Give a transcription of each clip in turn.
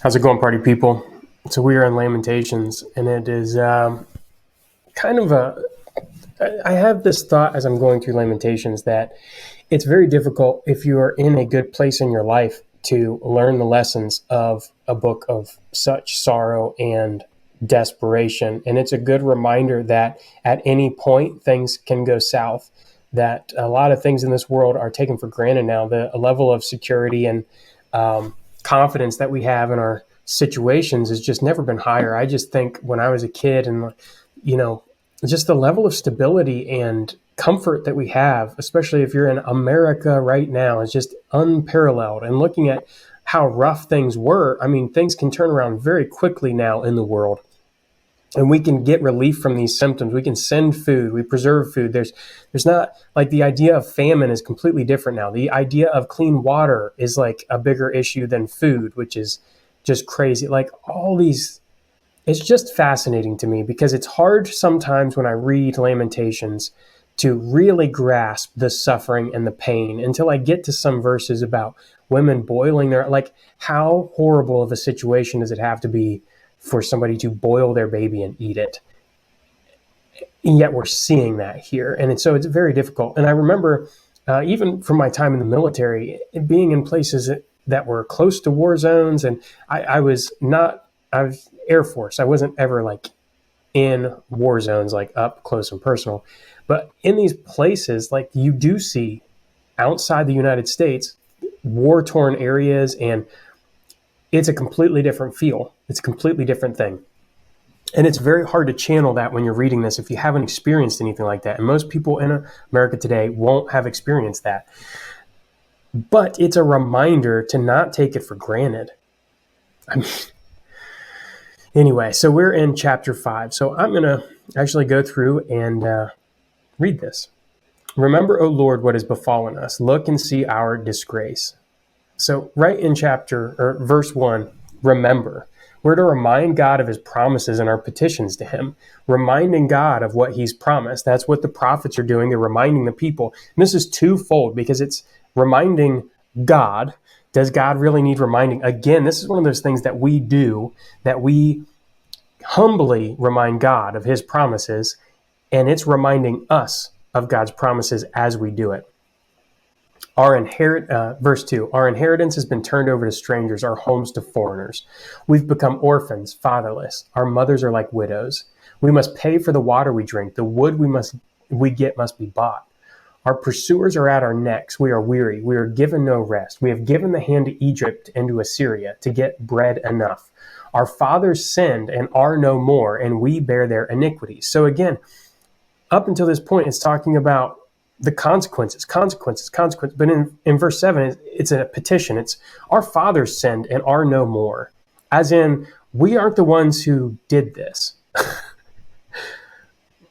How's it going, party people? So we are in Lamentations, and it is kind of a. I have this thought as I'm going through Lamentations that it's very difficult if you are in a good place in your life to learn the lessons of a book of such sorrow and desperation. And it's a good reminder that at any point things can go south, that a lot of things in this world are taken for granted now. The level of security and confidence that we have in our situations has just never been higher. I just think when I was a kid and, just the level of stability and comfort that we have, especially if you're in America right now, is just unparalleled. And looking at how rough things were, I mean, things can turn around very quickly now in the world. And we can get relief from these symptoms. We can send food. We preserve food. There's not like the idea of famine is completely different now. The idea of clean water is like a bigger issue than food, which is just crazy. Like all these, it's just fascinating to me because it's hard sometimes when I read Lamentations to really grasp the suffering and the pain until I get to some verses about women boiling their, like how horrible of a situation does it have to be for somebody to boil their baby and eat it. And yet we're seeing that here. And so it's very difficult. And I remember even from my time in the military, being in places that were close to war zones. And I was Air Force. I wasn't ever like in war zones, like up close and personal. But in these places, like you do see outside the United States, war-torn areas, and it's a completely different feel. It's a completely different thing. And it's very hard to channel that when you're reading this if you haven't experienced anything like that. And most people in America today won't have experienced that. But it's a reminder to not take it for granted. I mean, anyway, so we're in chapter 5. So I'm going to actually go through and read this. Remember, O Lord, what has befallen us. Look and see our disgrace. So right in verse 1, remember. We're to remind God of his promises and our petitions to him, reminding God of what he's promised. That's what the prophets are doing. They're reminding the people. And this is twofold because it's reminding God. Does God really need reminding? Again, this is one of those things that we do, that we humbly remind God of his promises, and it's reminding us of God's promises as we do it. Verse 2, our inheritance has been turned over to strangers, our homes to foreigners. We've become orphans, fatherless. Our mothers are like widows. We must pay for the water we drink. The wood we get must be bought. Our pursuers are at our necks. We are weary. We are given no rest. We have given the hand to Egypt and to Assyria to get bread enough. Our fathers sinned and are no more, and we bear their iniquities. So again, up until this point, it's talking about the consequences. But in verse 7, it's a petition. It's our fathers sinned and are no more. As in, we aren't the ones who did this.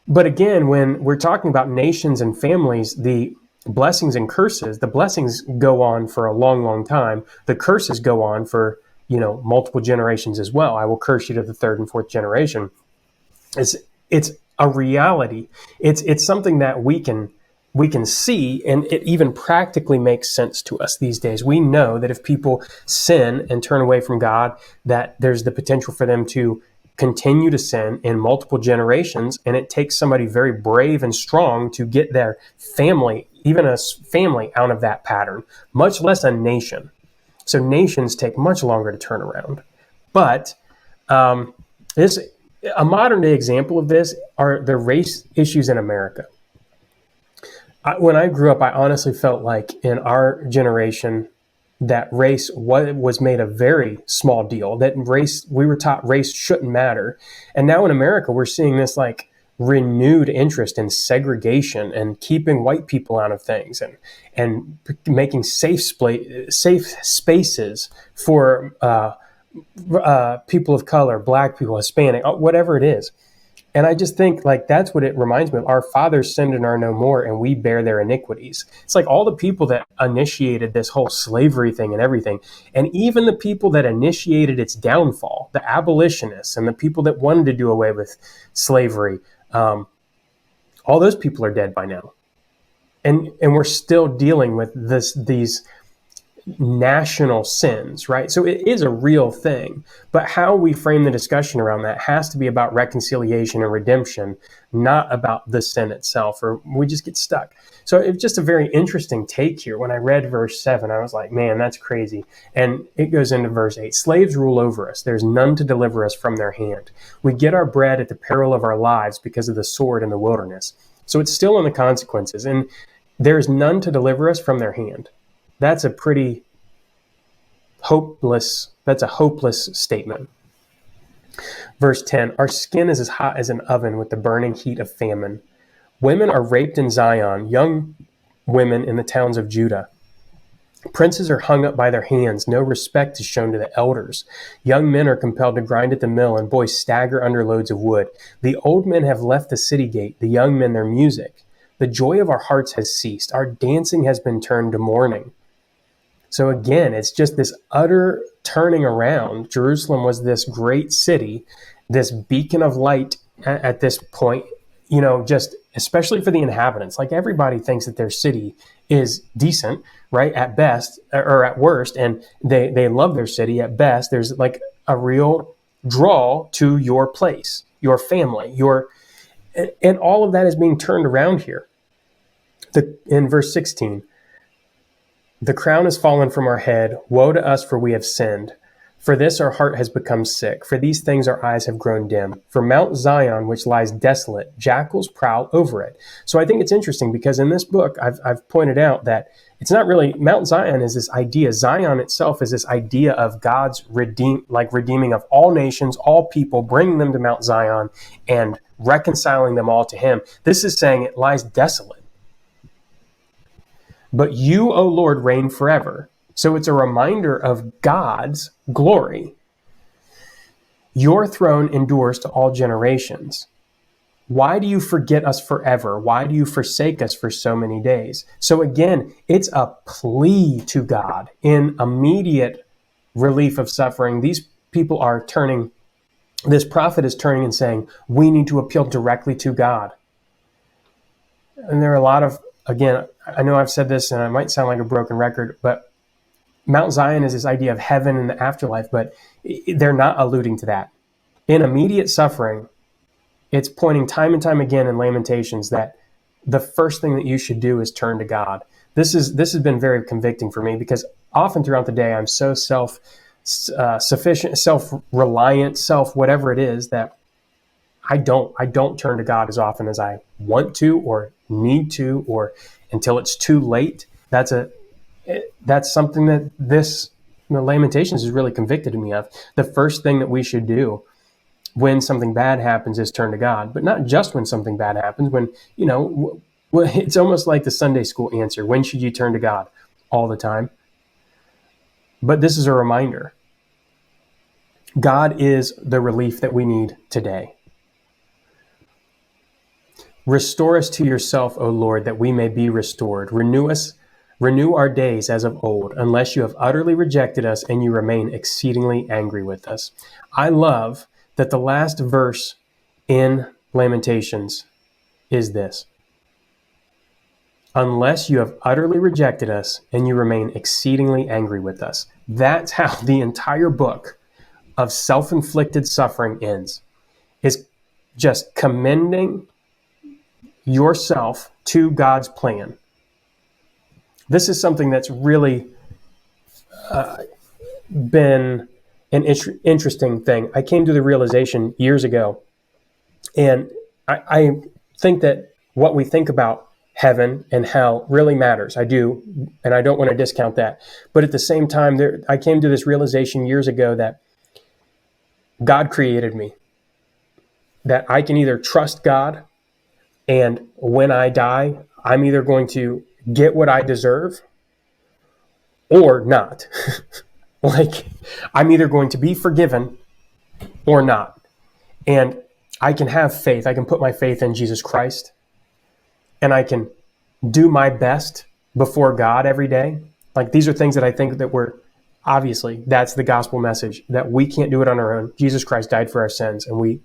But again, when we're talking about nations and families, the blessings and curses, the blessings go on for a long, long time. The curses go on for, multiple generations as well. I will curse you to the third and fourth generation. It's a reality. It's something that we can see, and it even practically makes sense to us these days. We know that if people sin and turn away from God, that there's the potential for them to continue to sin in multiple generations, and it takes somebody very brave and strong to get their family, even a family, out of that pattern, much less a nation. So nations take much longer to turn around. But a modern day example of this are the race issues in America. When I grew up, I honestly felt like in our generation that race was made a very small deal, that we were taught race shouldn't matter. And now in America, we're seeing this like renewed interest in segregation and keeping white people out of things and making safe spaces for people of color, Black people, Hispanic, whatever it is. And I just think like that's what it reminds me of. Our fathers sinned and are no more, and we bear their iniquities. It's like all the people that initiated this whole slavery thing and everything, and even the people that initiated its downfall, the abolitionists and the people that wanted to do away with slavery, all those people are dead by now. And we're still dealing with these national sins, right? So it is a real thing. But how we frame the discussion around that has to be about reconciliation and redemption, not about the sin itself, or we just get stuck. So it's just a very interesting take here. When I read verse 7, I was like, man, that's crazy. And it goes into verse 8. Slaves rule over us. There's none to deliver us from their hand. We get our bread at the peril of our lives because of the sword in the wilderness. So it's still in the consequences. And there's none to deliver us from their hand. That's a pretty hopeless statement. Verse 10, our skin is as hot as an oven with the burning heat of famine. Women are raped in Zion, young women in the towns of Judah. Princes are hung up by their hands. No respect is shown to the elders. Young men are compelled to grind at the mill, and boys stagger under loads of wood. The old men have left the city gate, the young men their music. The joy of our hearts has ceased. Our dancing has been turned to mourning. So again, it's just this utter turning around. Jerusalem was this great city, this beacon of light at this point, just especially for the inhabitants. Like, everybody thinks that their city is decent, right? At best, or at worst, and they love their city at best. There's like a real draw to your place, your family, and all of that is being turned around here. In verse 16, the crown has fallen from our head. Woe to us, for we have sinned. For this our heart has become sick. For these things our eyes have grown dim. For Mount Zion, which lies desolate, jackals prowl over it. So I think it's interesting because in this book, I've pointed out that it's not really, Mount Zion is this idea. Zion itself is this idea of God's redeeming of all nations, all people, bringing them to Mount Zion and reconciling them all to him. This is saying it lies desolate. But you, O Lord, reign forever. So it's a reminder of God's glory. Your throne endures to all generations. Why do you forget us forever? Why do you forsake us for so many days? So again, it's a plea to God in immediate relief of suffering. These people are turning, this prophet is turning and saying, we need to appeal directly to God. And there are a lot of, again, I know I've said this and I might sound like a broken record, but Mount Zion is this idea of heaven and the afterlife, but they're not alluding to that. In immediate suffering, it's pointing time and time again in Lamentations that the first thing that you should do is turn to God. This has been very convicting for me because often throughout the day I'm so self-sufficient, self-reliant, whatever it is, that I don't turn to God as often as I want to or need to, or until it's too late. That's something that Lamentations is really convicted me of. The first thing that we should do when something bad happens is turn to God, but not just when something bad happens. When, it's almost like the Sunday school answer. When should you turn to God? All the time. But this is a reminder. God is the relief that we need today. Restore us to yourself, O Lord, that we may be restored. Renew our days as of old, unless you have utterly rejected us and you remain exceedingly angry with us. I love that the last verse in Lamentations is this. Unless you have utterly rejected us and you remain exceedingly angry with us. That's how the entire book of self-inflicted suffering ends, is just commending yourself to God's plan. This is something that's really been an interesting thing. I came to the realization years ago, and I think that what we think about heaven and hell really matters. I do, and I don't want to discount that. But at the same time, I came to this realization years ago that God created me, that I can either trust God, and when I die, I'm either going to get what I deserve or not. Like, I'm either going to be forgiven or not. And I can have faith. I can put my faith in Jesus Christ, and I can do my best before God every day. Like, these are things that I think that obviously, that's the gospel message, that we can't do it on our own. Jesus Christ died for our sins, and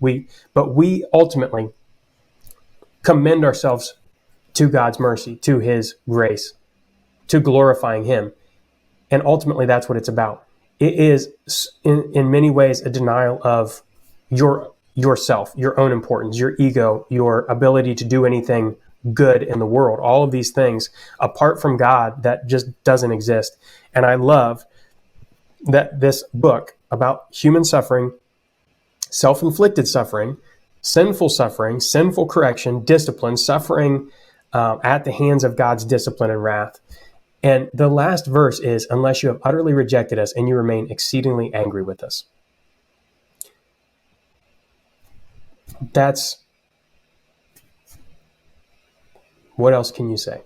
but we ultimately commend ourselves to God's mercy, to his grace, to glorifying him. And ultimately, that's what it's about. It is, in many ways, a denial of yourself, your own importance, your ego, your ability to do anything good in the world. All of these things, apart from God, that just doesn't exist. And I love that this book about human suffering, self-inflicted suffering, sinful correction, discipline, suffering at the hands of God's discipline and wrath. And the last verse is, unless you have utterly rejected us and you remain exceedingly angry with us. That's, what else can you say?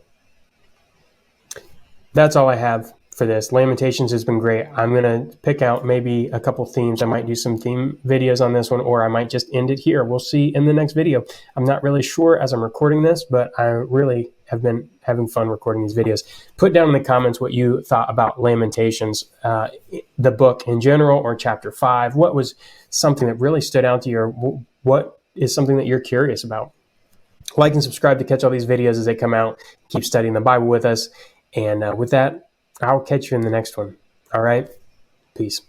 That's all I have for this. Lamentations has been great. I'm going to pick out maybe a couple themes. I might do some theme videos on this one, or I might just end it here. We'll see in the next video. I'm not really sure as I'm recording this, but I really have been having fun recording these videos. Put down in the comments what you thought about Lamentations, the book in general, or chapter 5. What was something that really stood out to you, or what is something that you're curious about? Like and subscribe to catch all these videos as they come out. Keep studying the Bible with us. And with that, I'll catch you in the next one. All right? Peace.